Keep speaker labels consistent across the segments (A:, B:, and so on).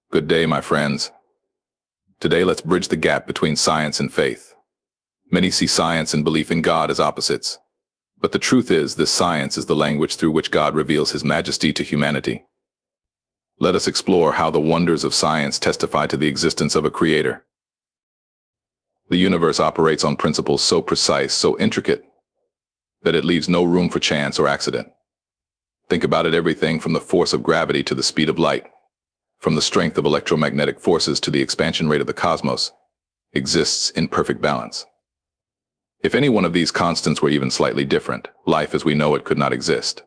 A: Good day, my friends. Today, let's bridge the gap between science and faith. Many see science and belief in God as opposites. But the truth is, this science is the language through which God reveals His majesty to humanity. Let us explore how the wonders of science testify to the existence of a creator. The universe operates on principles so precise, so intricate, that it leaves no room for chance or accident. Think about it: everything from the force of gravity to the speed of light, from the strength of electromagnetic forces to the expansion rate of the cosmos, exists in perfect balance. If any one of these constants were even slightly different, life as we know it could not exist.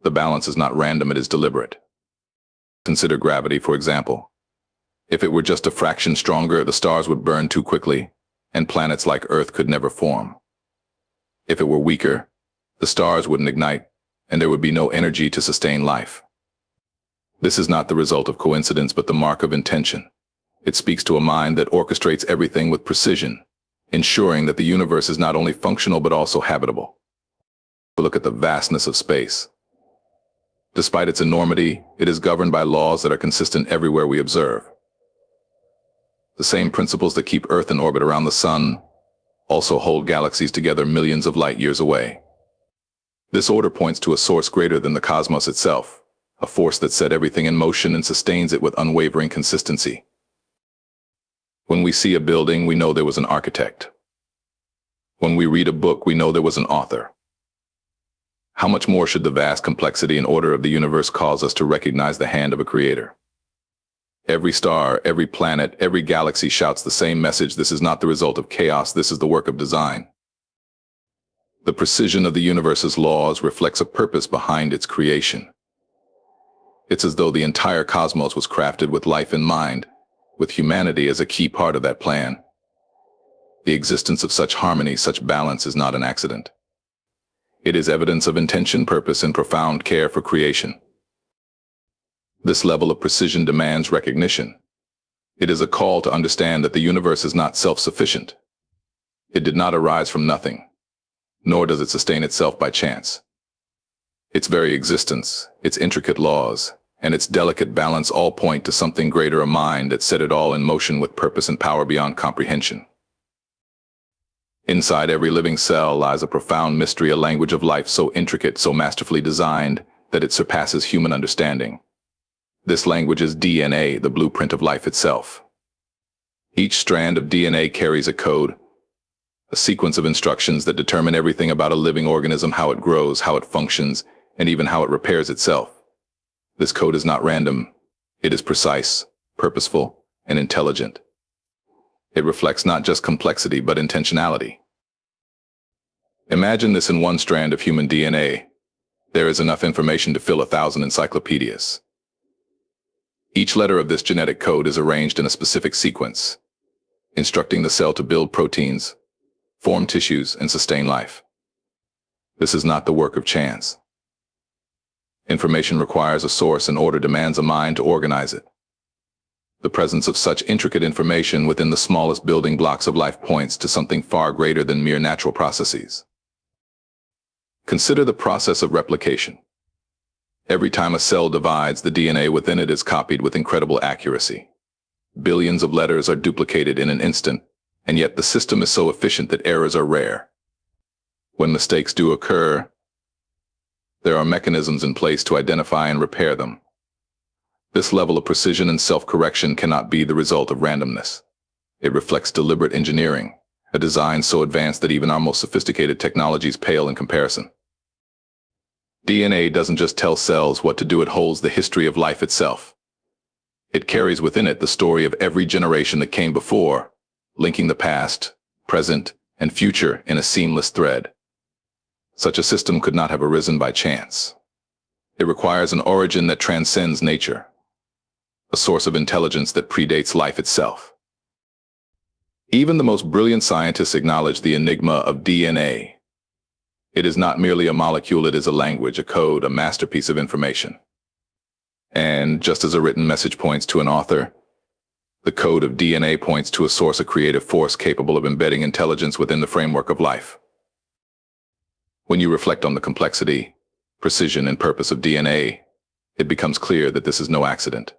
A: The balance is not random, it is deliberate. Consider gravity, for example. If it were just a fraction stronger, the stars would burn too quickly, and planets like Earth could never form. If it were weaker, the stars wouldn't ignite, and there would be no energy to sustain life. This is not the result of coincidence, but the mark of intention. It speaks to a mind that orchestrates everything with precision, ensuring that the universe is not only functional but also habitable. Look at the vastness of space. Despite its enormity, it is governed by laws that are consistent everywhere we observe. The same principles that keep Earth in orbit around the Sun also hold galaxies together millions of light years away. This order points to a source greater than the cosmos itself, a force that set everything in motion and sustains it with unwavering consistency. When we see a building, we know there was an architect. When we read a book, we know there was an author. How much more should the vast complexity and order of the universe cause us to recognize the hand of a creator? Every star, every planet, every galaxy shouts the same message: this is not the result of chaos, this is the work of design. The precision of the universe's laws reflects a purpose behind its creation. It's as though the entire cosmos was crafted with life in mind, with humanity as a key part of that plan. The existence of such harmony, such balance, is not an accident. It is evidence of intention, purpose, and profound care for creation. This level of precision demands recognition. It is a call to understand that the universe is not self-sufficient. It did not arise from nothing, nor does it sustain itself by chance. Its very existence, its intricate laws, and its delicate balance all point to something greater, a mind that set it all in motion with purpose and power beyond comprehension. Inside every living cell lies a profound mystery, a language of life so intricate, so masterfully designed, that it surpasses human understanding. This language is DNA, the blueprint of life itself. Each strand of DNA carries a code, a sequence of instructions that determine everything about a living organism: how it grows, how it functions, and even how it repairs itself. This code is not random. It is precise, purposeful, and intelligent. It reflects not just complexity, but intentionality. Imagine this: in one strand of human DNA, there is enough information to fill 1,000 encyclopedias. Each letter of this genetic code is arranged in a specific sequence, instructing the cell to build proteins, form tissues, and sustain life. This is not the work of chance. Information requires a source, and order demands a mind to organize it. The presence of such intricate information within the smallest building blocks of life points to something far greater than mere natural processes. Consider the process of replication. Every time a cell divides, the DNA within it is copied with incredible accuracy. Billions of letters are duplicated in an instant, and yet the system is so efficient that errors are rare. When mistakes do occur, there are mechanisms in place to identify and repair them. This level of precision and self-correction cannot be the result of randomness. It reflects deliberate engineering, a design so advanced that even our most sophisticated technologies pale in comparison. DNA doesn't just tell cells what to do, it holds the history of life itself. It carries within it the story of every generation that came before, linking the past, present, and future in a seamless thread. Such a system could not have arisen by chance. It requires an origin that transcends nature, a source of intelligence that predates life itself. Even the most brilliant scientists acknowledge the enigma of DNA. It is not merely a molecule, it is a language, a code, a masterpiece of information. And just as a written message points to an author, the code of DNA points to a source, a creative force capable of embedding intelligence within the framework of life. When you reflect on the complexity, precision, and purpose of DNA, it becomes clear that this is no accident.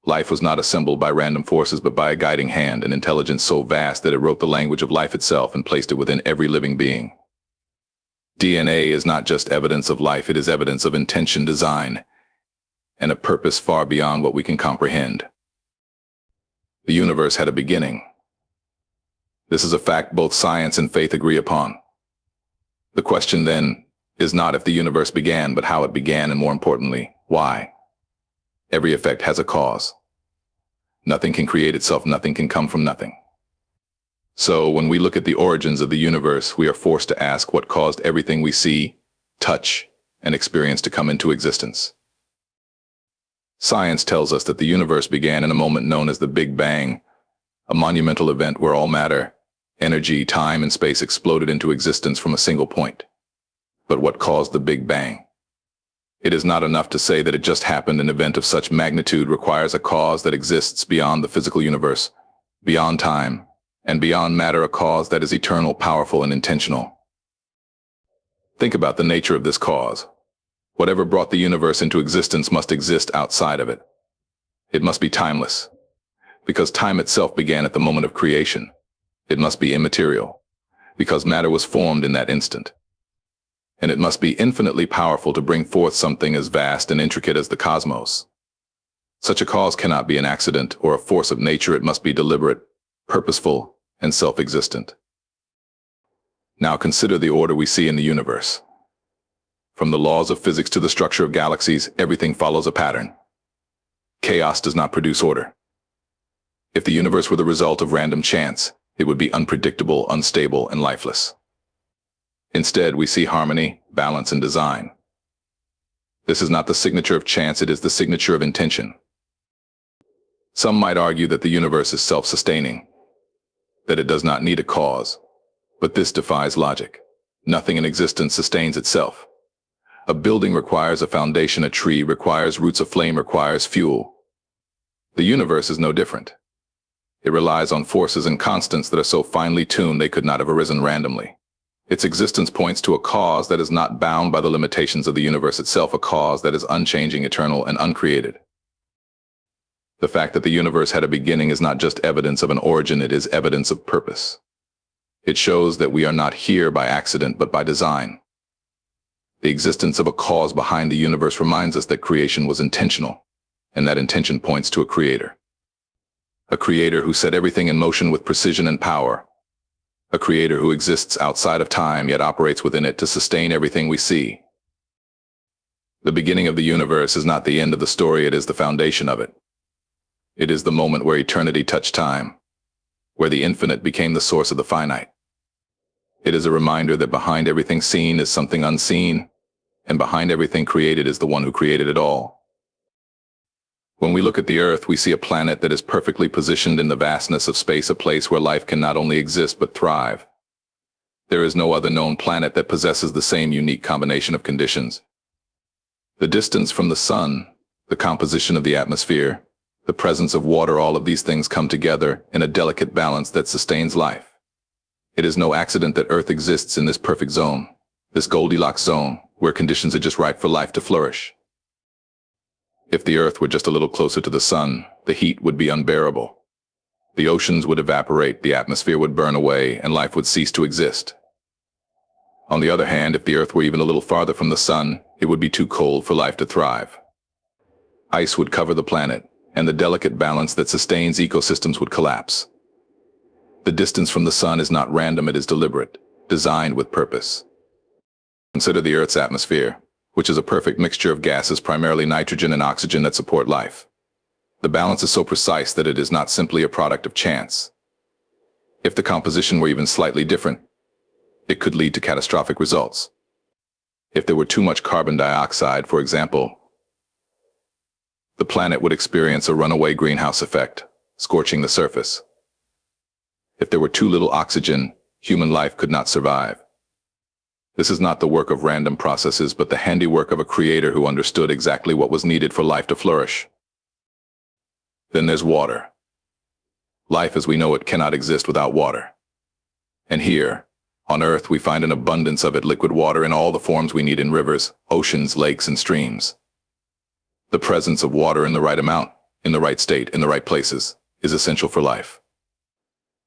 A: Life was not assembled by random forces but by a guiding hand, an intelligence so vast that it wrote the language of life itself and placed it within every living being. DNA is not just evidence of life, it is evidence of intention, design, and a purpose far beyond what we can comprehend. The universe had a beginning. This is a fact both science and faith agree upon. The question then is not if the universe began, but how it began, and more importantly, why. Every effect has a cause. Nothing can create itself, nothing can come from nothing. So when we look at the origins of the universe, we are forced to ask what caused everything we see, touch, and experience to come into existence. Science tells us that the universe began in a moment known as the Big Bang, a monumental event where all matter, energy, time, and space exploded into existence from a single point. But what caused the Big Bang? It is not enough to say that it just happened. An event of such magnitude requires a cause that exists beyond the physical universe, beyond time, and beyond matter, a cause that is eternal, powerful, and intentional. Think about the nature of this cause. Whatever brought the universe into existence must exist outside of it. It must be timeless, because time itself began at the moment of creation. It must be immaterial, because matter was formed in that instant. And it must be infinitely powerful to bring forth something as vast and intricate as the cosmos. Such a cause cannot be an accident or a force of nature. It must be deliberate, purposeful, and self-existent. Now consider the order we see in the universe. From the laws of physics to the structure of galaxies, everything follows a pattern. Chaos does not produce order. If the universe were the result of random chance, it would be unpredictable, unstable, and lifeless. Instead, we see harmony, balance, and design. This is not the signature of chance, it is the signature of intention. Some might argue that the universe is self-sustaining, that it does not need a cause, but this defies logic. Nothing in existence sustains itself. A building requires a foundation, a tree requires roots, a flame requires fuel. The universe is no different. It relies on forces and constants that are so finely tuned they could not have arisen randomly. Its existence points to a cause that is not bound by the limitations of the universe itself, a cause that is unchanging, eternal, and uncreated. The fact that the universe had a beginning is not just evidence of an origin, it is evidence of purpose. It shows that we are not here by accident but by design. The existence of a cause behind the universe reminds us that creation was intentional, and that intention points to a creator. A creator who set everything in motion with precision and power. A creator who exists outside of time yet operates within it to sustain everything we see. The beginning of the universe is not the end of the story, it is the foundation of it. It is the moment where eternity touched time, where the infinite became the source of the finite. It is a reminder that behind everything seen is something unseen, and behind everything created is the one who created it all. When we look at the Earth, we see a planet that is perfectly positioned in the vastness of space, a place where life can not only exist but thrive. There is no other known planet that possesses the same unique combination of conditions. The distance from the sun, the composition of the atmosphere, the presence of water, all of these things come together in a delicate balance that sustains life. It is no accident that Earth exists in this perfect zone, this Goldilocks zone, where conditions are just right for life to flourish. If the Earth were just a little closer to the sun, the heat would be unbearable. The oceans would evaporate, the atmosphere would burn away, and life would cease to exist. On the other hand, if the Earth were even a little farther from the sun, it would be too cold for life to thrive. Ice would cover the planet, and the delicate balance that sustains ecosystems would collapse. The distance from the sun is not random, it is deliberate, designed with purpose. Consider the Earth's atmosphere, which is a perfect mixture of gases, primarily nitrogen and oxygen, that support life. The balance is so precise that it is not simply a product of chance. If the composition were even slightly different, it could lead to catastrophic results. If there were too much carbon dioxide, for example, the planet would experience a runaway greenhouse effect, scorching the surface. If there were too little oxygen, human life could not survive. This is not the work of random processes, but the handiwork of a creator who understood exactly what was needed for life to flourish. Then there's water. Life as we know it cannot exist without water. And here, on Earth, we find an abundance of it, liquid water in all the forms we need in rivers, oceans, lakes, and streams. The presence of water in the right amount, in the right state, in the right places, is essential for life.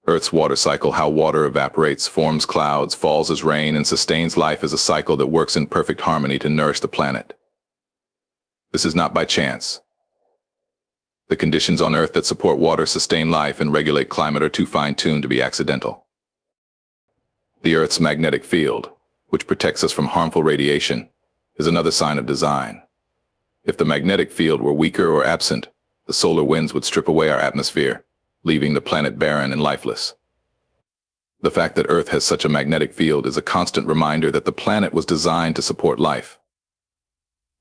A: Earth's water cycle, how water evaporates, forms clouds, falls as rain, and sustains life, is a cycle that works in perfect harmony to nourish the planet. This is not by chance. The conditions on Earth that support water, sustain life, and regulate climate are too fine-tuned to be accidental. The Earth's magnetic field, which protects us from harmful radiation, is another sign of design. If the magnetic field were weaker or absent, the solar winds would strip away our atmosphere, leaving the planet barren and lifeless. The fact that Earth has such a magnetic field is a constant reminder that the planet was designed to support life,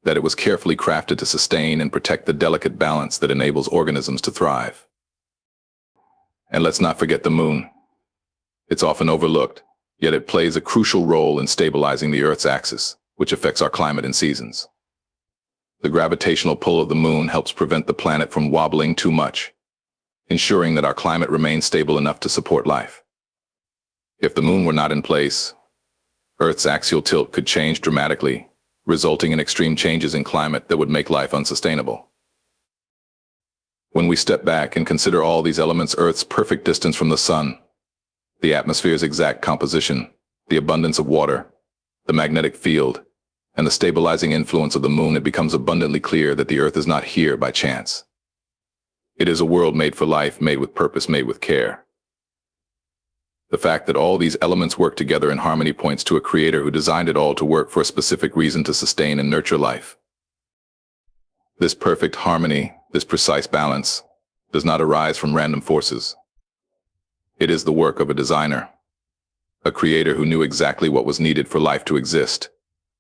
A: that it was carefully crafted to sustain and protect the delicate balance that enables organisms to thrive. And let's not forget the moon. It's often overlooked, yet it plays a crucial role in stabilizing the Earth's axis, which affects our climate and seasons. The gravitational pull of the moon helps prevent the planet from wobbling too much, ensuring that our climate remains stable enough to support life. If the moon were not in place, Earth's axial tilt could change dramatically, resulting in extreme changes in climate that would make life unsustainable. When we step back and consider all these elements, Earth's perfect distance from the sun, the atmosphere's exact composition, the abundance of water, the magnetic field, and the stabilizing influence of the moon, it becomes abundantly clear that the Earth is not here by chance. It is a world made for life, made with purpose, made with care. The fact that all these elements work together in harmony points to a creator who designed it all to work for a specific reason, to sustain and nurture life. This perfect harmony, this precise balance, does not arise from random forces. It is the work of a designer, a creator who knew exactly what was needed for life to exist,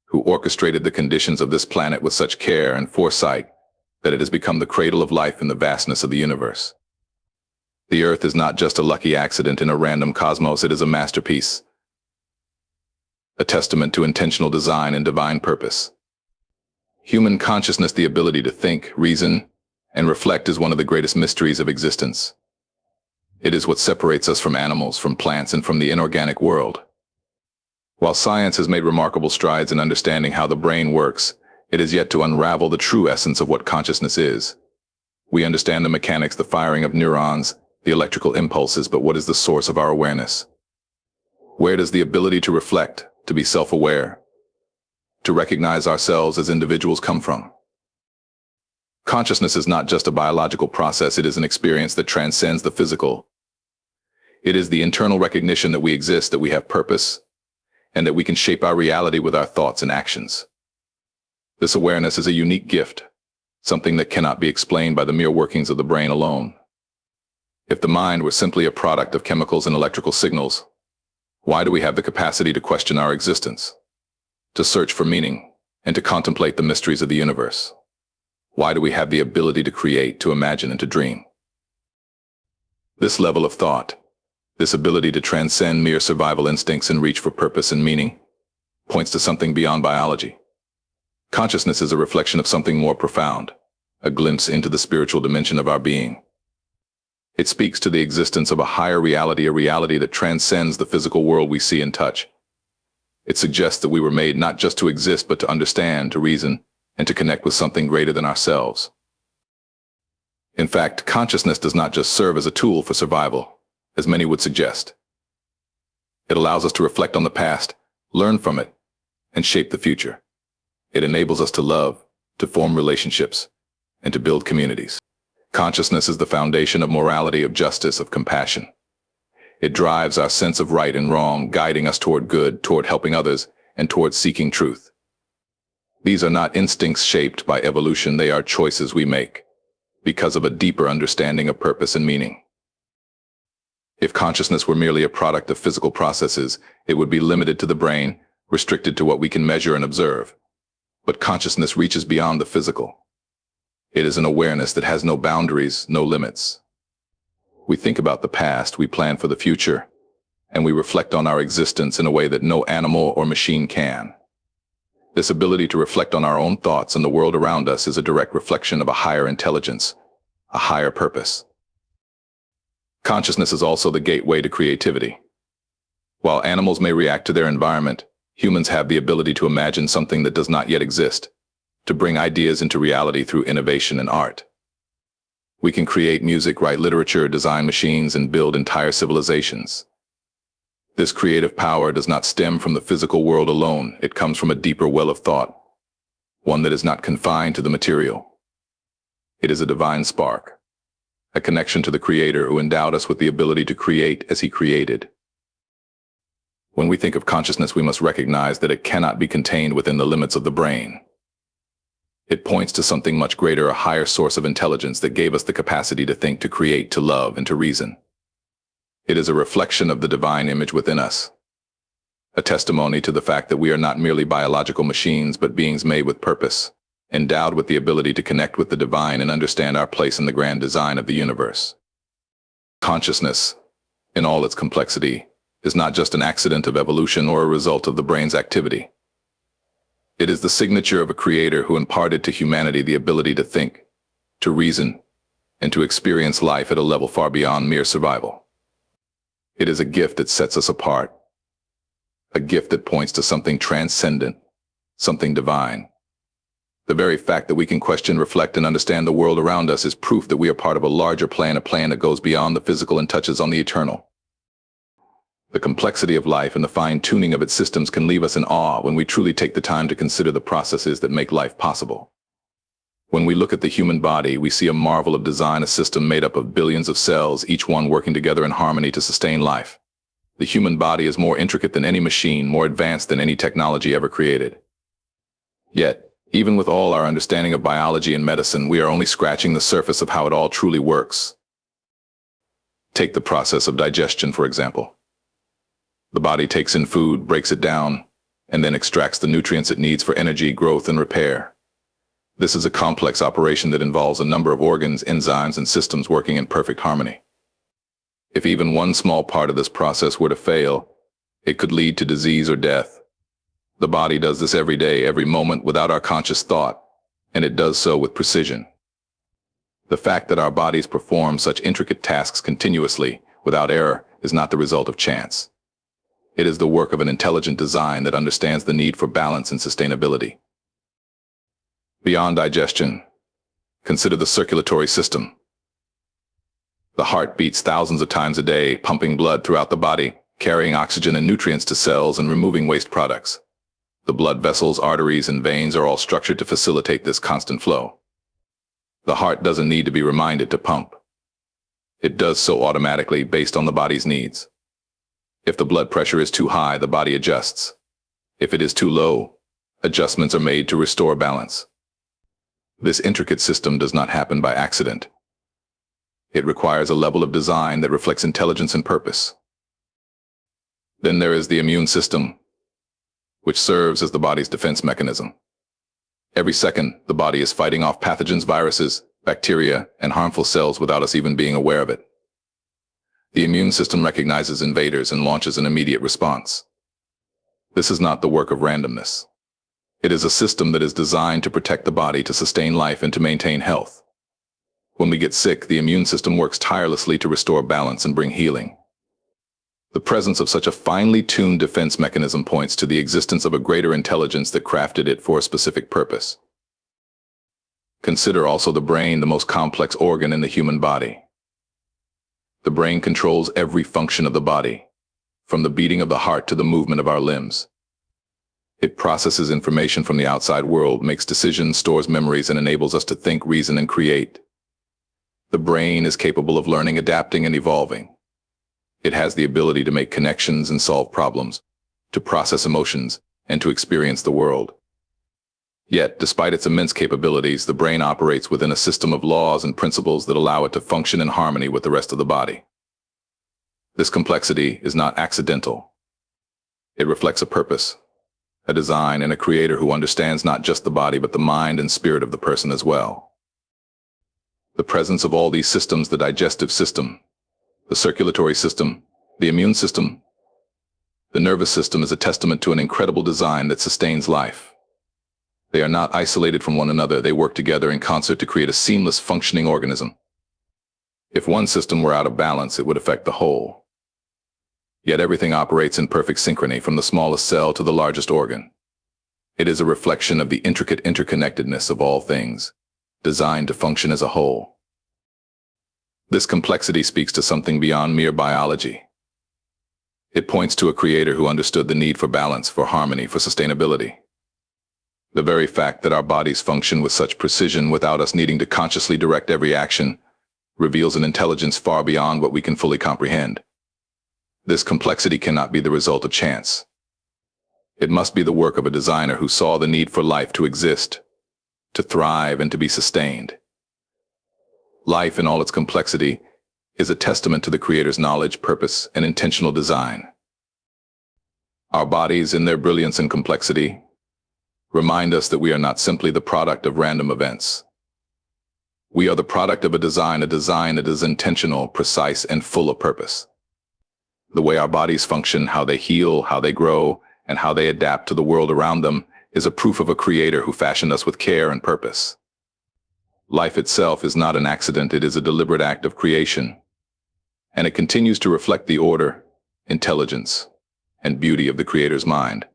A: who orchestrated the conditions of this planet with such care and foresight that it has become the cradle of life in the vastness of the universe. The Earth is not just a lucky accident in a random cosmos, it is a masterpiece, a testament to intentional design and divine purpose. Human consciousness, the ability to think, reason, and reflect, is one of the greatest mysteries of existence. It is what separates us from animals, from plants, and from the inorganic world. While science has made remarkable strides in understanding how the brain works, it is yet to unravel the true essence of what consciousness is. We understand the mechanics, the firing of neurons, the electrical impulses, but what is the source of our awareness? Where does the ability to reflect, to be self-aware, to recognize ourselves as individuals come from? Consciousness is not just a biological process, it is an experience that transcends the physical. It is the internal recognition that we exist, that we have purpose, and that we can shape our reality with our thoughts and actions. This awareness is a unique gift, something that cannot be explained by the mere workings of the brain alone. If the mind were simply a product of chemicals and electrical signals, why do we have the capacity to question our existence, to search for meaning, and to contemplate the mysteries of the universe? Why do we have the ability to create, to imagine, and to dream? This level of thought, this ability to transcend mere survival instincts and reach for purpose and meaning, points to something beyond biology. Consciousness is a reflection of something more profound, a glimpse into the spiritual dimension of our being. It speaks to the existence of a higher reality, a reality that transcends the physical world we see and touch. It suggests that we were made not just to exist, but to understand, to reason, and to connect with something greater than ourselves. In fact, consciousness does not just serve as a tool for survival, as many would suggest. It allows us to reflect on the past, learn from it, and shape the future. It enables us to love, to form relationships, and to build communities. Consciousness is the foundation of morality, of justice, of compassion. It drives our sense of right and wrong, guiding us toward good, toward helping others, and toward seeking truth. These are not instincts shaped by evolution, they are choices we make because of a deeper understanding of purpose and meaning. If consciousness were merely a product of physical processes, it would be limited to the brain, restricted to what we can measure and observe. But consciousness reaches beyond the physical. It is an awareness that has no boundaries, no limits. We think about the past, we plan for the future, and we reflect on our existence in a way that no animal or machine can. This ability to reflect on our own thoughts and the world around us is a direct reflection of a higher intelligence, a higher purpose. Consciousness is also the gateway to creativity. While animals may react to their environment, humans have the ability to imagine something that does not yet exist, to bring ideas into reality through innovation and art. We can create music, write literature, design machines, and build entire civilizations. This creative power does not stem from the physical world alone. It comes from a deeper well of thought, one that is not confined to the material. It is a divine spark, a connection to the Creator who endowed us with the ability to create as He created. When we think of consciousness, we must recognize that it cannot be contained within the limits of the brain. It points to something much greater, a higher source of intelligence that gave us the capacity to think, to create, to love, and to reason. It is a reflection of the divine image within us, a testimony to the fact that we are not merely biological machines, but beings made with purpose, endowed with the ability to connect with the divine and understand our place in the grand design of the universe. Consciousness, in all its complexity, is not just an accident of evolution or a result of the brain's activity. It is the signature of a creator who imparted to humanity the ability to think, to reason, and to experience life at a level far beyond mere survival. It is a gift that sets us apart, a gift that points to something transcendent, something divine. The very fact that we can question, reflect, and understand the world around us is proof that we are part of a larger plan, a plan that goes beyond the physical and touches on the eternal. The complexity of life and the fine-tuning of its systems can leave us in awe when we truly take the time to consider the processes that make life possible. When we look at the human body, we see a marvel of design, a system made up of billions of cells, each one working together in harmony to sustain life. The human body is more intricate than any machine, more advanced than any technology ever created. Yet, even with all our understanding of biology and medicine, we are only scratching the surface of how it all truly works. Take the process of digestion, for example. The body takes in food, breaks it down, and then extracts the nutrients it needs for energy, growth, and repair. This is a complex operation that involves a number of organs, enzymes, and systems working in perfect harmony. If even one small part of this process were to fail, it could lead to disease or death. The body does this every day, every moment, without our conscious thought, and it does so with precision. The fact that our bodies perform such intricate tasks continuously, without error, is not the result of chance. It is the work of an intelligent design that understands the need for balance and sustainability. Beyond digestion, consider the circulatory system. The heart beats thousands of times a day, pumping blood throughout the body, carrying oxygen and nutrients to cells and removing waste products. The blood vessels, arteries, and veins are all structured to facilitate this constant flow. The heart doesn't need to be reminded to pump. It does so automatically based on the body's needs. If the blood pressure is too high, the body adjusts. If it is too low, adjustments are made to restore balance. This intricate system does not happen by accident. It requires a level of design that reflects intelligence and purpose. Then there is the immune system, which serves as the body's defense mechanism. Every second, the body is fighting off pathogens, viruses, bacteria, and harmful cells without us even being aware of it. The immune system recognizes invaders and launches an immediate response. This is not the work of randomness. It is a system that is designed to protect the body, to sustain life, and to maintain health. When we get sick, the immune system works tirelessly to restore balance and bring healing. The presence of such a finely tuned defense mechanism points to the existence of a greater intelligence that crafted it for a specific purpose. Consider also the brain, the most complex organ in the human body. The brain controls every function of the body, from the beating of the heart to the movement of our limbs. It processes information from the outside world, makes decisions, stores memories, and enables us to think, reason, and create. The brain is capable of learning, adapting, and evolving. It has the ability to make connections and solve problems, to process emotions, and to experience the world. Yet, despite its immense capabilities, the brain operates within a system of laws and principles that allow it to function in harmony with the rest of the body. This complexity is not accidental. It reflects a purpose, a design, and a creator who understands not just the body but the mind and spirit of the person as well. The presence of all these systems, the digestive system, the circulatory system, the immune system, the nervous system, is a testament to an incredible design that sustains life. They are not isolated from one another. They work together in concert to create a seamless, functioning organism. If one system were out of balance, it would affect the whole. Yet everything operates in perfect synchrony, from the smallest cell to the largest organ. It is a reflection of the intricate interconnectedness of all things, designed to function as a whole. This complexity speaks to something beyond mere biology. It points to a creator who understood the need for balance, for harmony, for sustainability. The very fact that our bodies function with such precision without us needing to consciously direct every action reveals an intelligence far beyond what we can fully comprehend. This complexity cannot be the result of chance. It must be the work of a designer who saw the need for life to exist, to thrive, and to be sustained. Life in all its complexity is a testament to the Creator's knowledge, purpose, and intentional design. Our bodies, in their brilliance and complexity, remind us that we are not simply the product of random events. We are the product of a design that is intentional, precise, and full of purpose. The way our bodies function, how they heal, how they grow, and how they adapt to the world around them is a proof of a creator who fashioned us with care and purpose. Life itself is not an accident, it is a deliberate act of creation, and it continues to reflect the order, intelligence, and beauty of the Creator's mind.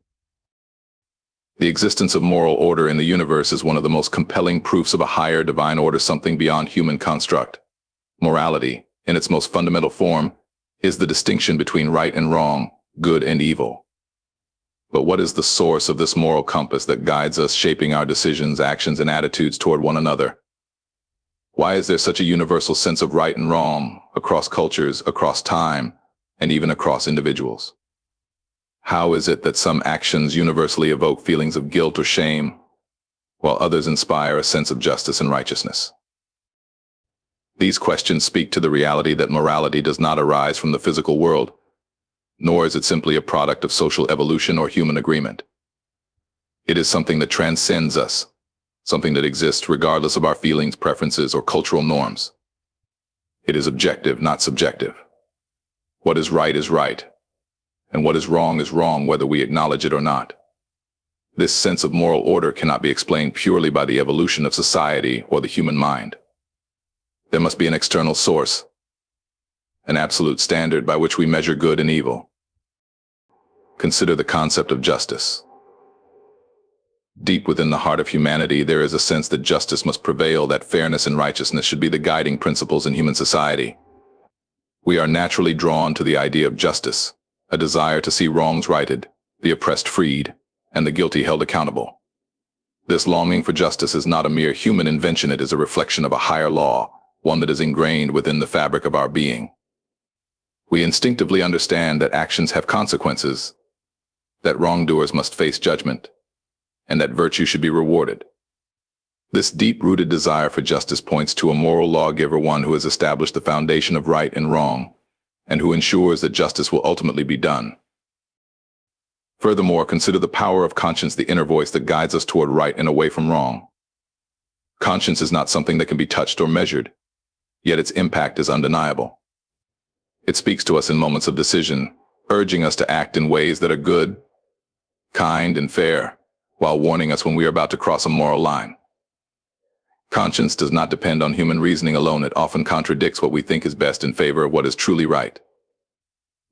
A: The existence of moral order in the universe is one of the most compelling proofs of a higher divine order, something beyond human construct. Morality, in its most fundamental form, is the distinction between right and wrong, good and evil. But what is the source of this moral compass that guides us, shaping our decisions, actions, and attitudes toward one another? Why is there such a universal sense of right and wrong across cultures, across time, and even across individuals? How is it that some actions universally evoke feelings of guilt or shame, while others inspire a sense of justice and righteousness? These questions speak to the reality that morality does not arise from the physical world, nor is it simply a product of social evolution or human agreement. It is something that transcends us, something that exists regardless of our feelings, preferences, or cultural norms. It is objective, not subjective. What is right, and what is wrong, whether we acknowledge it or not. This sense of moral order cannot be explained purely by the evolution of society or the human mind. There must be an external source, an absolute standard by which we measure good and evil. Consider the concept of justice. Deep within the heart of humanity, there is a sense that justice must prevail, that fairness and righteousness should be the guiding principles in human society. We are naturally drawn to the idea of justice, a desire to see wrongs righted, the oppressed freed, and the guilty held accountable. This longing for justice is not a mere human invention, it is a reflection of a higher law, one that is ingrained within the fabric of our being. We instinctively understand that actions have consequences, that wrongdoers must face judgment, and that virtue should be rewarded. This deep-rooted desire for justice points to a moral lawgiver, one who has established the foundation of right and wrong, and who ensures that justice will ultimately be done. Furthermore, consider the power of conscience, the inner voice that guides us toward right and away from wrong. Conscience is not something that can be touched or measured, yet its impact is undeniable. It speaks to us in moments of decision, urging us to act in ways that are good, kind, and fair, while warning us when we are about to cross a moral line. Conscience does not depend on human reasoning alone. It often contradicts what we think is best in favor of what is truly right.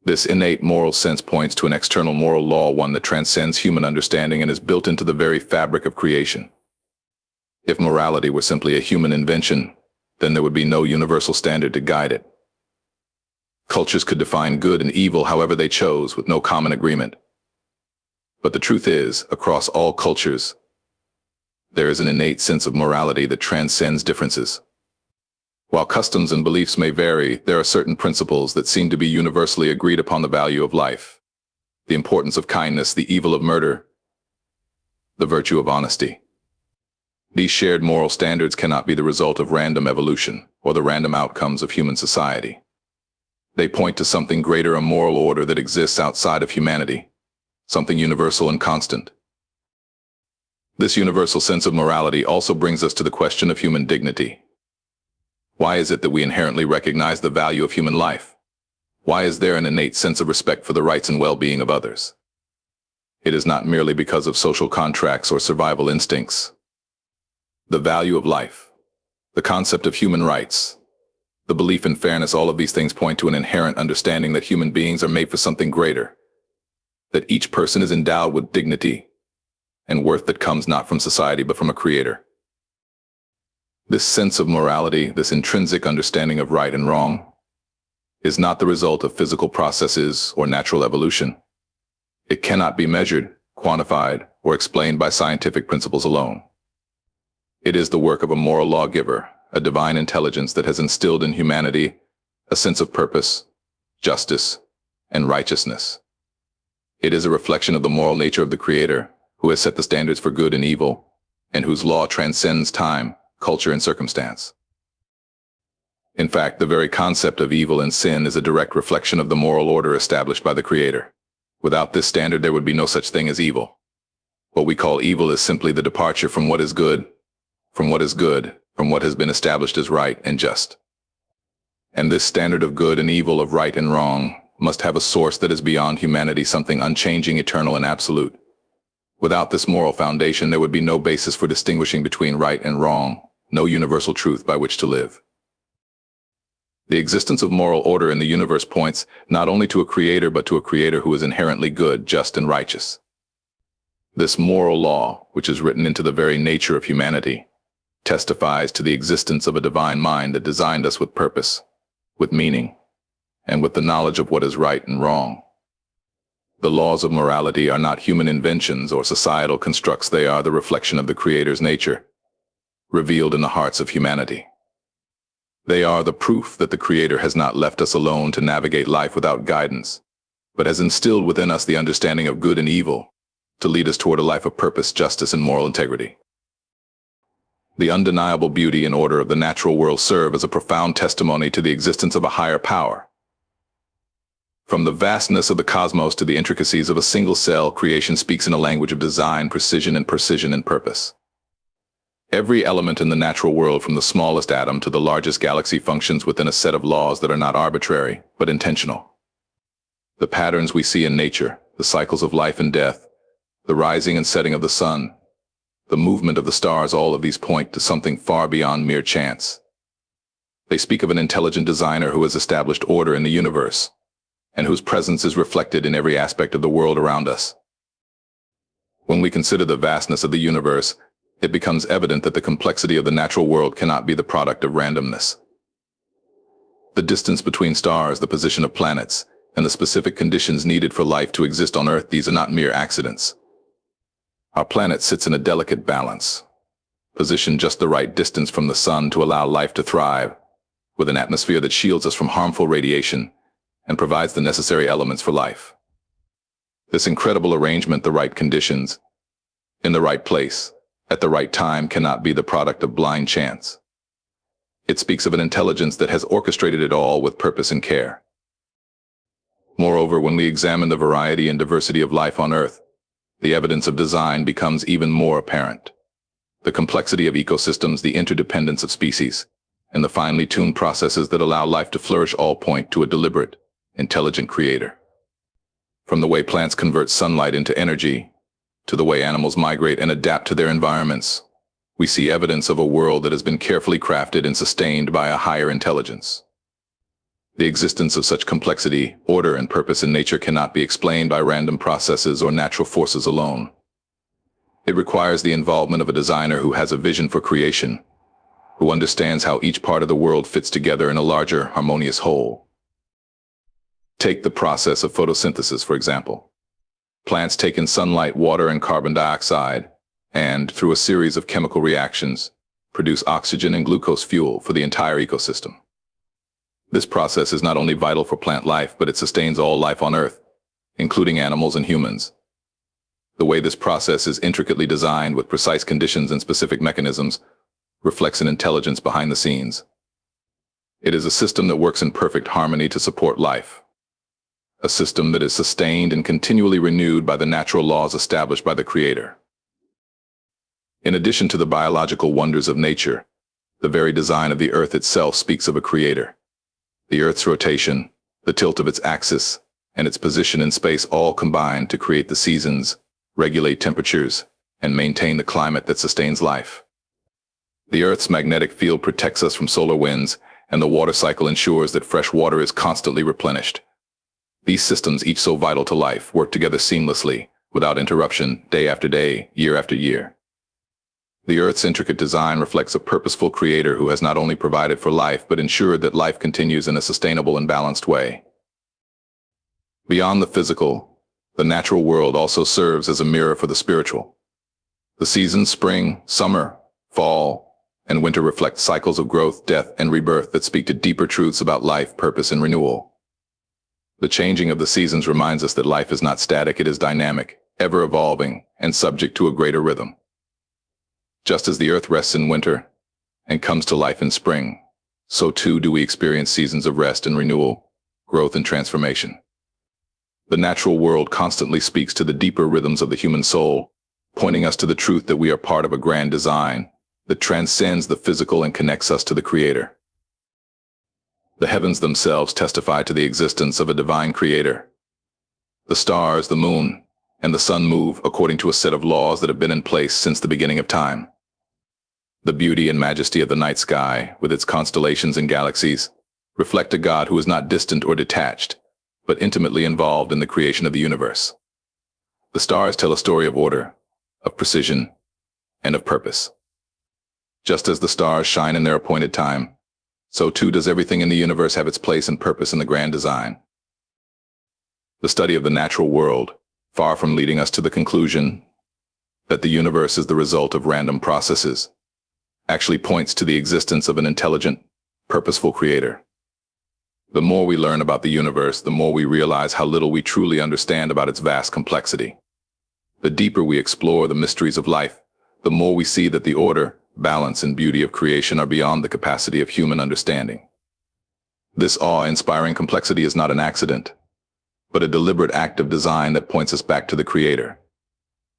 A: This innate moral sense points to an external moral law, one that transcends human understanding and is built into the very fabric of creation. If morality were simply a human invention, then there would be no universal standard to guide it. Cultures could define good and evil however they chose, with no common agreement. But the truth is, across all cultures, there is an innate sense of morality that transcends differences. While customs and beliefs may vary, there are certain principles that seem to be universally agreed upon: the value of life, the importance of kindness, the evil of murder, the virtue of honesty. These shared moral standards cannot be the result of random evolution or the random outcomes of human society. They point to something greater, a moral order that exists outside of humanity, something universal and constant. This universal sense of morality also brings us to the question of human dignity. Why is it that we inherently recognize the value of human life? Why is there an innate sense of respect for the rights and well-being of others? It is not merely because of social contracts or survival instincts. The value of life, the concept of human rights, the belief in fairness, all of these things point to an inherent understanding that human beings are made for something greater, that each person is endowed with dignity and worth that comes not from society but from a creator. This sense of morality, this intrinsic understanding of right and wrong, is not the result of physical processes or natural evolution. It cannot be measured, quantified, or explained by scientific principles alone. It is the work of a moral lawgiver, a divine intelligence that has instilled in humanity a sense of purpose, justice, and righteousness. It is a reflection of the moral nature of the Creator, who has set the standards for good and evil, and whose law transcends time, culture, and circumstance. In fact, the very concept of evil and sin is a direct reflection of the moral order established by the Creator. Without this standard, there would be no such thing as evil. What we call evil is simply the departure from what is good, from what has been established as right and just. And this standard of good and evil, of right and wrong, must have a source that is beyond humanity, something unchanging, eternal, and absolute. Without this moral foundation, there would be no basis for distinguishing between right and wrong, no universal truth by which to live. The existence of moral order in the universe points not only to a creator, but to a creator who is inherently good, just, and righteous. This moral law, which is written into the very nature of humanity, testifies to the existence of a divine mind that designed us with purpose, with meaning, and with the knowledge of what is right and wrong. The laws of morality are not human inventions or societal constructs. They are the reflection of the Creator's nature, revealed in the hearts of humanity. They are the proof that the Creator has not left us alone to navigate life without guidance, but has instilled within us the understanding of good and evil, to lead us toward a life of purpose, justice, and moral integrity. The undeniable beauty and order of the natural world serve as a profound testimony to the existence of a higher power. From the vastness of the cosmos to the intricacies of a single cell, creation speaks in a language of design, precision, and purpose. Every element in the natural world, from the smallest atom to the largest galaxy, functions within a set of laws that are not arbitrary, but intentional. The patterns we see in nature, the cycles of life and death, the rising and setting of the sun, the movement of the stars, all of these point to something far beyond mere chance. They speak of an intelligent designer who has established order in the universe, and whose presence is reflected in every aspect of the world around us. When we consider the vastness of the universe, it becomes evident that the complexity of the natural world cannot be the product of randomness. The distance between stars, the position of planets, and the specific conditions needed for life to exist on Earth, these are not mere accidents. Our planet sits in a delicate balance, positioned just the right distance from the sun to allow life to thrive, with an atmosphere that shields us from harmful radiation and provides the necessary elements for life. This incredible arrangement, the right conditions, in the right place, at the right time, cannot be the product of blind chance. It speaks of an intelligence that has orchestrated it all with purpose and care. Moreover, when we examine the variety and diversity of life on Earth, the evidence of design becomes even more apparent. The complexity of ecosystems, the interdependence of species, and the finely tuned processes that allow life to flourish all point to a deliberate, intelligent creator. From the way plants convert sunlight into energy, to the way animals migrate and adapt to their environments, we see evidence of a world that has been carefully crafted and sustained by a higher intelligence. The existence of such complexity, order, and purpose in nature cannot be explained by random processes or natural forces alone. It requires the involvement of a designer who has a vision for creation, who understands how each part of the world fits together in a larger, harmonious whole. Take the process of photosynthesis, for example. Plants take in sunlight, water, and carbon dioxide, and, through a series of chemical reactions, produce oxygen and glucose fuel for the entire ecosystem. This process is not only vital for plant life, but it sustains all life on Earth, including animals and humans. The way this process is intricately designed with precise conditions and specific mechanisms reflects an intelligence behind the scenes. It is a system that works in perfect harmony to support life. A system that is sustained and continually renewed by the natural laws established by the Creator. In addition to the biological wonders of nature, the very design of the Earth itself speaks of a Creator. The Earth's rotation, the tilt of its axis, and its position in space all combine to create the seasons, regulate temperatures, and maintain the climate that sustains life. The Earth's magnetic field protects us from solar winds, and the water cycle ensures that fresh water is constantly replenished. These systems, each so vital to life, work together seamlessly, without interruption, day after day, year after year. The Earth's intricate design reflects a purposeful creator who has not only provided for life but ensured that life continues in a sustainable and balanced way. Beyond the physical, the natural world also serves as a mirror for the spiritual. The seasons spring, summer, fall, and winter reflect cycles of growth, death, and rebirth that speak to deeper truths about life, purpose, and renewal. The changing of the seasons reminds us that life is not static, it is dynamic, ever evolving, and subject to a greater rhythm. Just as the earth rests in winter and comes to life in spring, so too do we experience seasons of rest and renewal, growth and transformation. The natural world constantly speaks to the deeper rhythms of the human soul, pointing us to the truth that we are part of a grand design that transcends the physical and connects us to the Creator. The heavens themselves testify to the existence of a divine Creator. The stars, the moon, and the sun move according to a set of laws that have been in place since the beginning of time. The beauty and majesty of the night sky, with its constellations and galaxies, reflect a God who is not distant or detached, but intimately involved in the creation of the universe. The stars tell a story of order, of precision, and of purpose. Just as the stars shine in their appointed time, so too does everything in the universe have its place and purpose in the grand design. The study of the natural world, far from leading us to the conclusion that the universe is the result of random processes, actually points to the existence of an intelligent, purposeful creator. The more we learn about the universe, the more we realize how little we truly understand about its vast complexity. The deeper we explore the mysteries of life, the more we see that the order, balance, and beauty of creation are beyond the capacity of human understanding. This awe-inspiring complexity is not an accident, but a deliberate act of design that points us back to the Creator,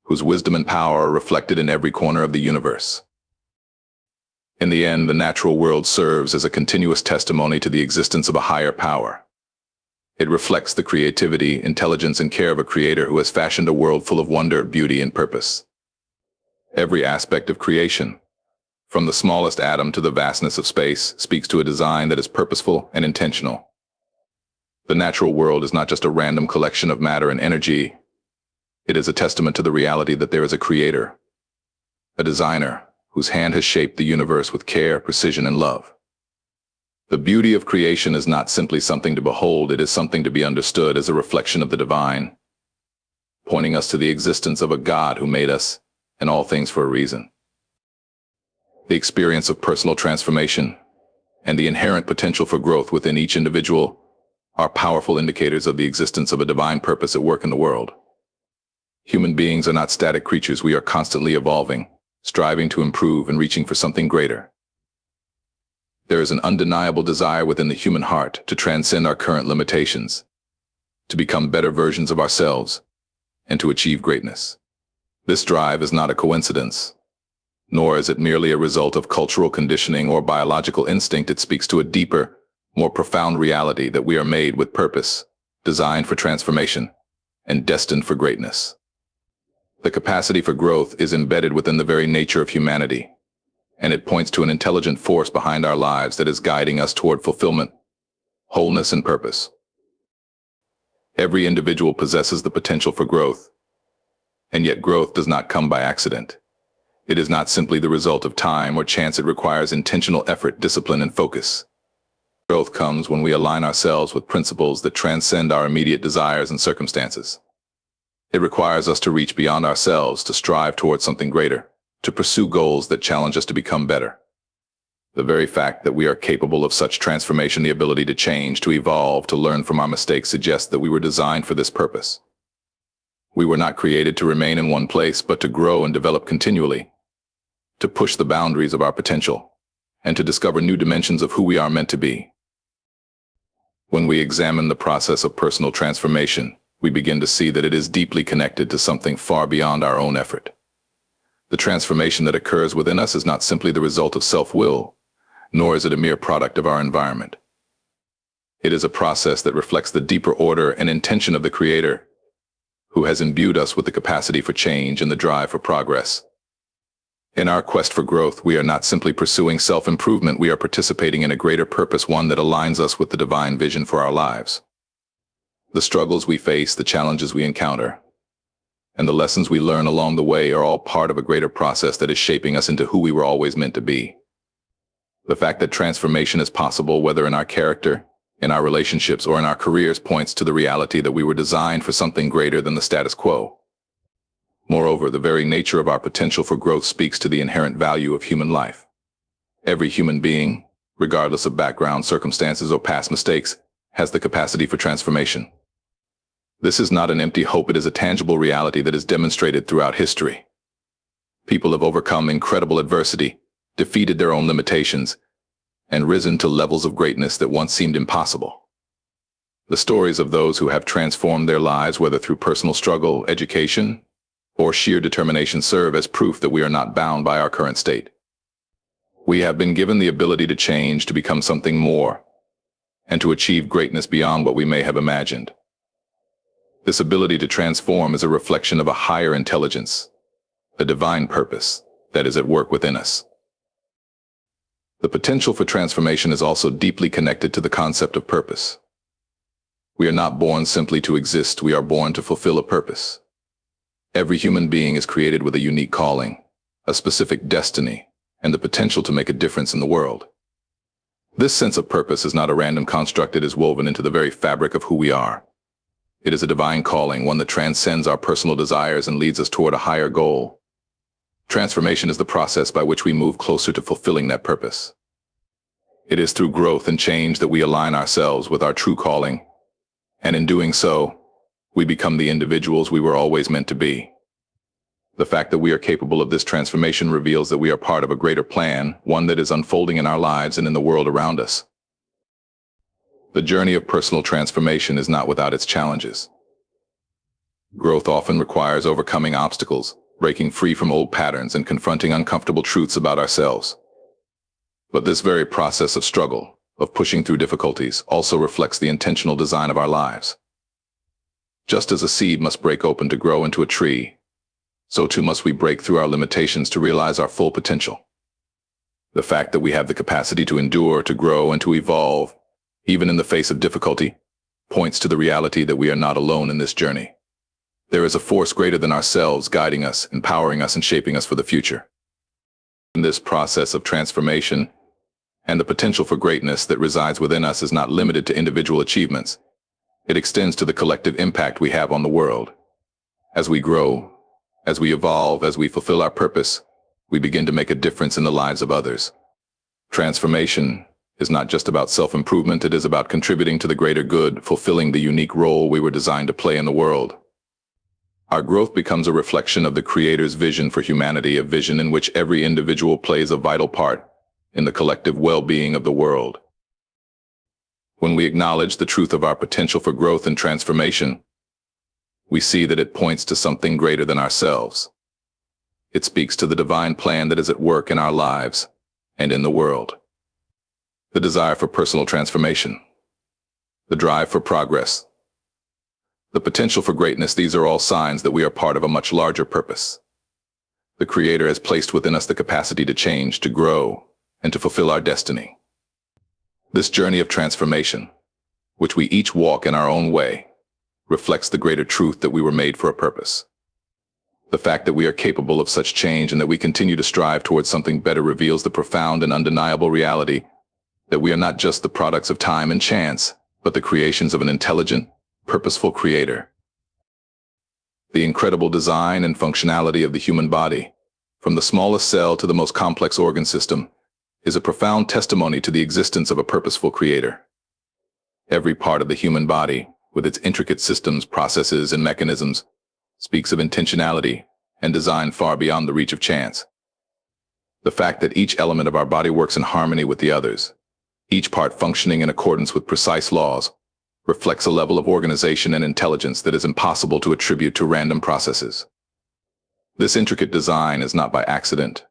A: whose wisdom and power are reflected in every corner of the universe. In the end, the natural world serves as a continuous testimony to the existence of a higher power. It reflects the creativity, intelligence, and care of a creator who has fashioned a world full of wonder, beauty, and purpose. Every aspect of creation, from the smallest atom to the vastness of space, speaks to a design that is purposeful and intentional. The natural world is not just a random collection of matter and energy. It is a testament to the reality that there is a creator, a designer, whose hand has shaped the universe with care, precision, and love. The beauty of creation is not simply something to behold, it is something to be understood as a reflection of the divine, pointing us to the existence of a God who made us and all things for a reason. The experience of personal transformation and the inherent potential for growth within each individual are powerful indicators of the existence of a divine purpose at work in the world. Human beings are not static creatures, we are constantly evolving, striving to improve and reaching for something greater. There is an undeniable desire within the human heart to transcend our current limitations, to become better versions of ourselves, and to achieve greatness. This drive is not a coincidence, nor is it merely a result of cultural conditioning or biological instinct. It speaks to a deeper, more profound reality that we are made with purpose, designed for transformation, and destined for greatness. The capacity for growth is embedded within the very nature of humanity, and it points to an intelligent force behind our lives that is guiding us toward fulfillment, wholeness, and purpose. Every individual possesses the potential for growth, and yet growth does not come by accident. It is not simply the result of time or chance. It requires intentional effort, discipline, and focus. Growth comes when we align ourselves with principles that transcend our immediate desires and circumstances. It requires us to reach beyond ourselves, to strive towards something greater, to pursue goals that challenge us to become better. The very fact that we are capable of such transformation, the ability to change, to evolve, to learn from our mistakes, suggests that we were designed for this purpose. We were not created to remain in one place, but to grow and develop continually, to push the boundaries of our potential, and to discover new dimensions of who we are meant to be. When we examine the process of personal transformation, we begin to see that it is deeply connected to something far beyond our own effort. The transformation that occurs within us is not simply the result of self-will, nor is it a mere product of our environment. It is a process that reflects the deeper order and intention of the Creator, who has imbued us with the capacity for change and the drive for progress. In our quest for growth, we are not simply pursuing self-improvement, we are participating in a greater purpose, one that aligns us with the divine vision for our lives. The struggles we face, the challenges we encounter, and the lessons we learn along the way are all part of a greater process that is shaping us into who we were always meant to be. The fact that transformation is possible, whether in our character, in our relationships, or in our careers, points to the reality that we were designed for something greater than the status quo. Moreover, the very nature of our potential for growth speaks to the inherent value of human life. Every human being, regardless of background, circumstances, or past mistakes, has the capacity for transformation. This is not an empty hope, it is a tangible reality that is demonstrated throughout history. People have overcome incredible adversity, defeated their own limitations, and risen to levels of greatness that once seemed impossible. The stories of those who have transformed their lives, whether through personal struggle, education, or sheer determination, serve as proof that we are not bound by our current state. We have been given the ability to change, to become something more, and to achieve greatness beyond what we may have imagined. This ability to transform is a reflection of a higher intelligence, a divine purpose that is at work within us. The potential for transformation is also deeply connected to the concept of purpose. We are not born simply to exist, we are born to fulfill a purpose. Every human being is created with a unique calling, a specific destiny, and the potential to make a difference in the world. This sense of purpose is not a random construct, it is woven into the very fabric of who we are. It is a divine calling, one that transcends our personal desires and leads us toward a higher goal. Transformation is the process by which we move closer to fulfilling that purpose. It is through growth and change that we align ourselves with our true calling, and in doing so, we become the individuals we were always meant to be. The fact that we are capable of this transformation reveals that we are part of a greater plan, one that is unfolding in our lives and in the world around us. The journey of personal transformation is not without its challenges. Growth often requires overcoming obstacles, breaking free from old patterns, and confronting uncomfortable truths about ourselves. But this very process of struggle, of pushing through difficulties, also reflects the intentional design of our lives. Just as a seed must break open to grow into a tree, so too must we break through our limitations to realize our full potential. The fact that we have the capacity to endure, to grow, and to evolve, even in the face of difficulty, points to the reality that we are not alone in this journey. There is a force greater than ourselves guiding us, empowering us, and shaping us for the future. In this process of transformation, and the potential for greatness that resides within us is not limited to individual achievements. It extends to the collective impact we have on the world. As we grow, as we evolve, as we fulfill our purpose, we begin to make a difference in the lives of others. Transformation is not just about self-improvement, it is about contributing to the greater good, fulfilling the unique role we were designed to play in the world. Our growth becomes a reflection of the Creator's vision for humanity, a vision in which every individual plays a vital part in the collective well-being of the world. When we acknowledge the truth of our potential for growth and transformation, we see that it points to something greater than ourselves. It speaks to the divine plan that is at work in our lives and in the world. The desire for personal transformation, the drive for progress, the potential for greatness, these are all signs that we are part of a much larger purpose. The Creator has placed within us the capacity to change, to grow, and to fulfill our destiny. This journey of transformation, which we each walk in our own way, reflects the greater truth that we were made for a purpose. The fact that we are capable of such change and that we continue to strive towards something better reveals the profound and undeniable reality that we are not just the products of time and chance, but the creations of an intelligent, purposeful Creator. The incredible design and functionality of the human body, from the smallest cell to the most complex organ system, is a profound testimony to the existence of a purposeful Creator. Every part of the human body, with its intricate systems, processes, and mechanisms, speaks of intentionality and design far beyond the reach of chance. The fact that each element of our body works in harmony with the others, each part functioning in accordance with precise laws, reflects a level of organization and intelligence that is impossible to attribute to random processes. This intricate design is not by accident,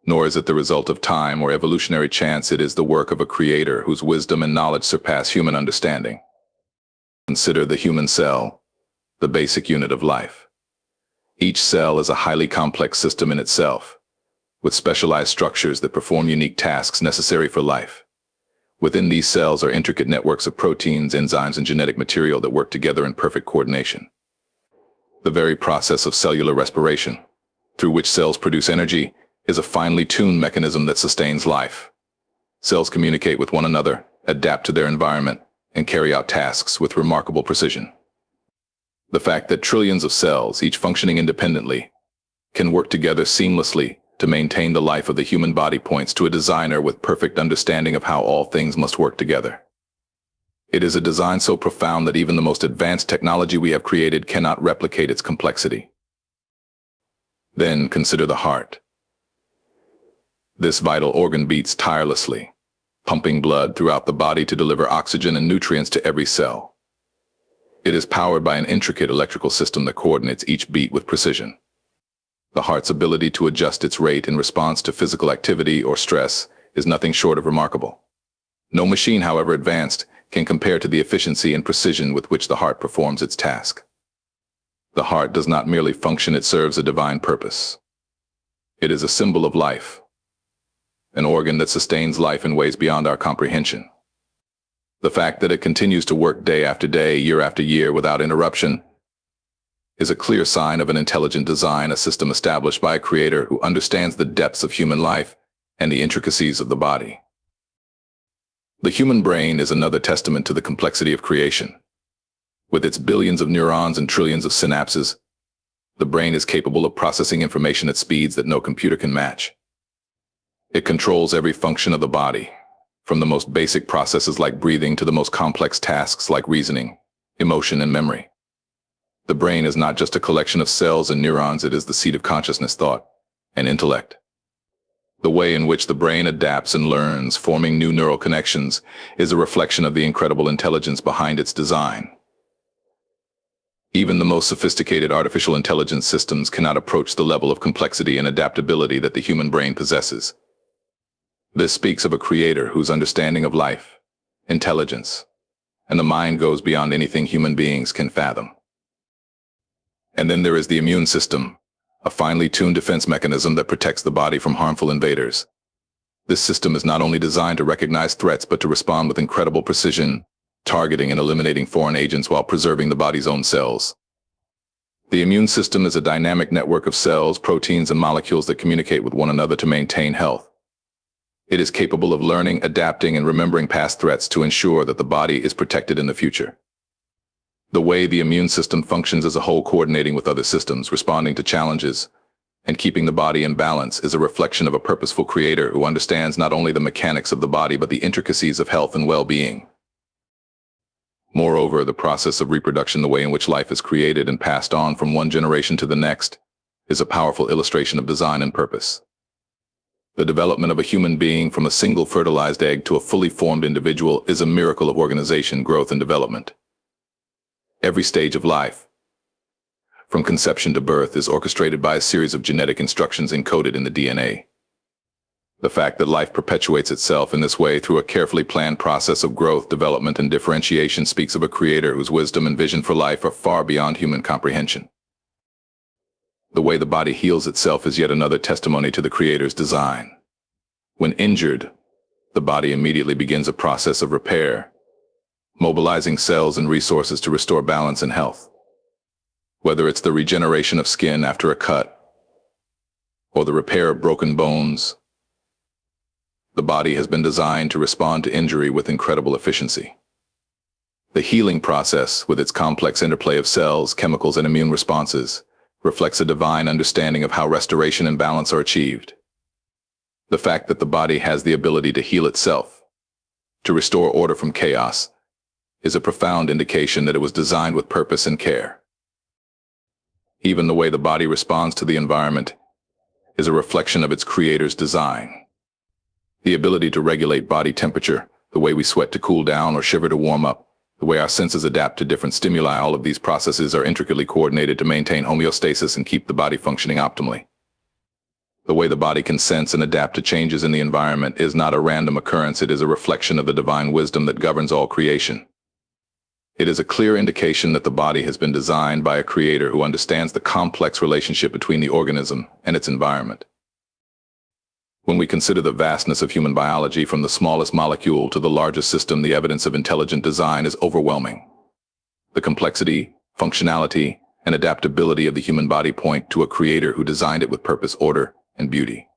A: nor is it the result of time or evolutionary chance. It is the work of a Creator whose wisdom and knowledge surpass human understanding. Consider the human cell, the basic unit of life. Each cell is a highly complex system in itself, with specialized structures that perform unique tasks necessary for life. Within these cells are intricate networks of proteins, enzymes, and genetic material that work together in perfect coordination. The very process of cellular respiration, through which cells produce energy, is a finely tuned mechanism that sustains life. Cells communicate with one another, adapt to their environment, and carry out tasks with remarkable precision. The fact that trillions of cells, each functioning independently, can work together seamlessly to maintain the life of the human body points to a designer with perfect understanding of how all things must work together. It is a design so profound that even the most advanced technology we have created cannot replicate its complexity. Then consider the heart. This vital organ beats tirelessly, pumping blood throughout the body to deliver oxygen and nutrients to every cell. It is powered by an intricate electrical system that coordinates each beat with precision. The heart's ability to adjust its rate in response to physical activity or stress is nothing short of remarkable. No machine, however advanced, can compare to the efficiency and precision with which the heart performs its task. The heart does not merely function, it serves a divine purpose. It is a symbol of life, an organ that sustains life in ways beyond our comprehension. The fact that it continues to work day after day, year after year without interruption is a clear sign of an intelligent design, a system established by a creator who understands the depths of human life and the intricacies of the body. The human brain is another testament to the complexity of creation. With its billions of neurons and trillions of synapses, the brain is capable of processing information at speeds that no computer can match. It controls every function of the body, from the most basic processes like breathing to the most complex tasks like reasoning, emotion, and memory. The brain is not just a collection of cells and neurons, it is the seat of consciousness, thought, and intellect. The way in which the brain adapts and learns, forming new neural connections, is a reflection of the incredible intelligence behind its design. Even the most sophisticated artificial intelligence systems cannot approach the level of complexity and adaptability that the human brain possesses. This speaks of a creator whose understanding of life, intelligence, and the mind goes beyond anything human beings can fathom. And then there is the immune system, a finely tuned defense mechanism that protects the body from harmful invaders. This system is not only designed to recognize threats but to respond with incredible precision, targeting and eliminating foreign agents while preserving the body's own cells. The immune system is a dynamic network of cells, proteins, and molecules that communicate with one another to maintain health. It is capable of learning, adapting, and remembering past threats to ensure that the body is protected in the future. The way the immune system functions as a whole, coordinating with other systems, responding to challenges, and keeping the body in balance, is a reflection of a purposeful creator who understands not only the mechanics of the body but the intricacies of health and well-being. Moreover, the process of reproduction, the way in which life is created and passed on from one generation to the next, is a powerful illustration of design and purpose. The development of a human being from a single fertilized egg to a fully formed individual is a miracle of organization, growth, and development. Every stage of life, from conception to birth, is orchestrated by a series of genetic instructions encoded in the DNA. The fact that life perpetuates itself in this way through a carefully planned process of growth, development, and differentiation speaks of a creator whose wisdom and vision for life are far beyond human comprehension. The way the body heals itself is yet another testimony to the creator's design. When injured, the body immediately begins a process of repair, mobilizing cells and resources to restore balance and health. Whether it's the regeneration of skin after a cut, or the repair of broken bones, the body has been designed to respond to injury with incredible efficiency. The healing process, with its complex interplay of cells, chemicals, and immune responses, reflects a divine understanding of how restoration and balance are achieved. The fact that the body has the ability to heal itself, to restore order from chaos, is a profound indication that it was designed with purpose and care. Even the way the body responds to the environment is a reflection of its creator's design. The ability to regulate body temperature, the way we sweat to cool down or shiver to warm up, the way our senses adapt to different stimuli, all of these processes are intricately coordinated to maintain homeostasis and keep the body functioning optimally. The way the body can sense and adapt to changes in the environment is not a random occurrence, it is a reflection of the divine wisdom that governs all creation. It is a clear indication that the body has been designed by a creator who understands the complex relationship between the organism and its environment. When we consider the vastness of human biology, from the smallest molecule to the largest system, the evidence of intelligent design is overwhelming. The complexity, functionality, and adaptability of the human body point to a creator who designed it with purpose, order, and beauty.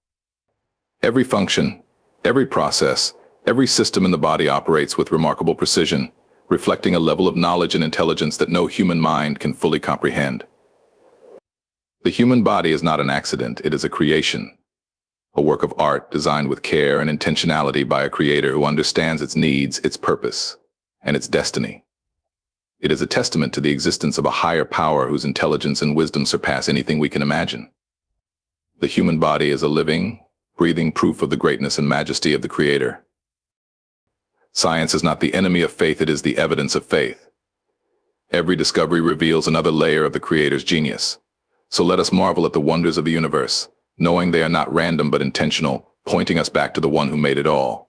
A: Every function, every process, every system in the body operates with remarkable precision, reflecting a level of knowledge and intelligence that no human mind can fully comprehend. The human body is not an accident, it is a creation, a work of art designed with care and intentionality by a creator who understands its needs, its purpose, and its destiny. It is a testament to the existence of a higher power whose intelligence and wisdom surpass anything we can imagine. The human body is a living, breathing proof of the greatness and majesty of the Creator. Science is not the enemy of faith, it is the evidence of faith. Every discovery reveals another layer of the Creator's genius. So let us marvel at the wonders of the universe, knowing they are not random but intentional, pointing us back to the one who made it all.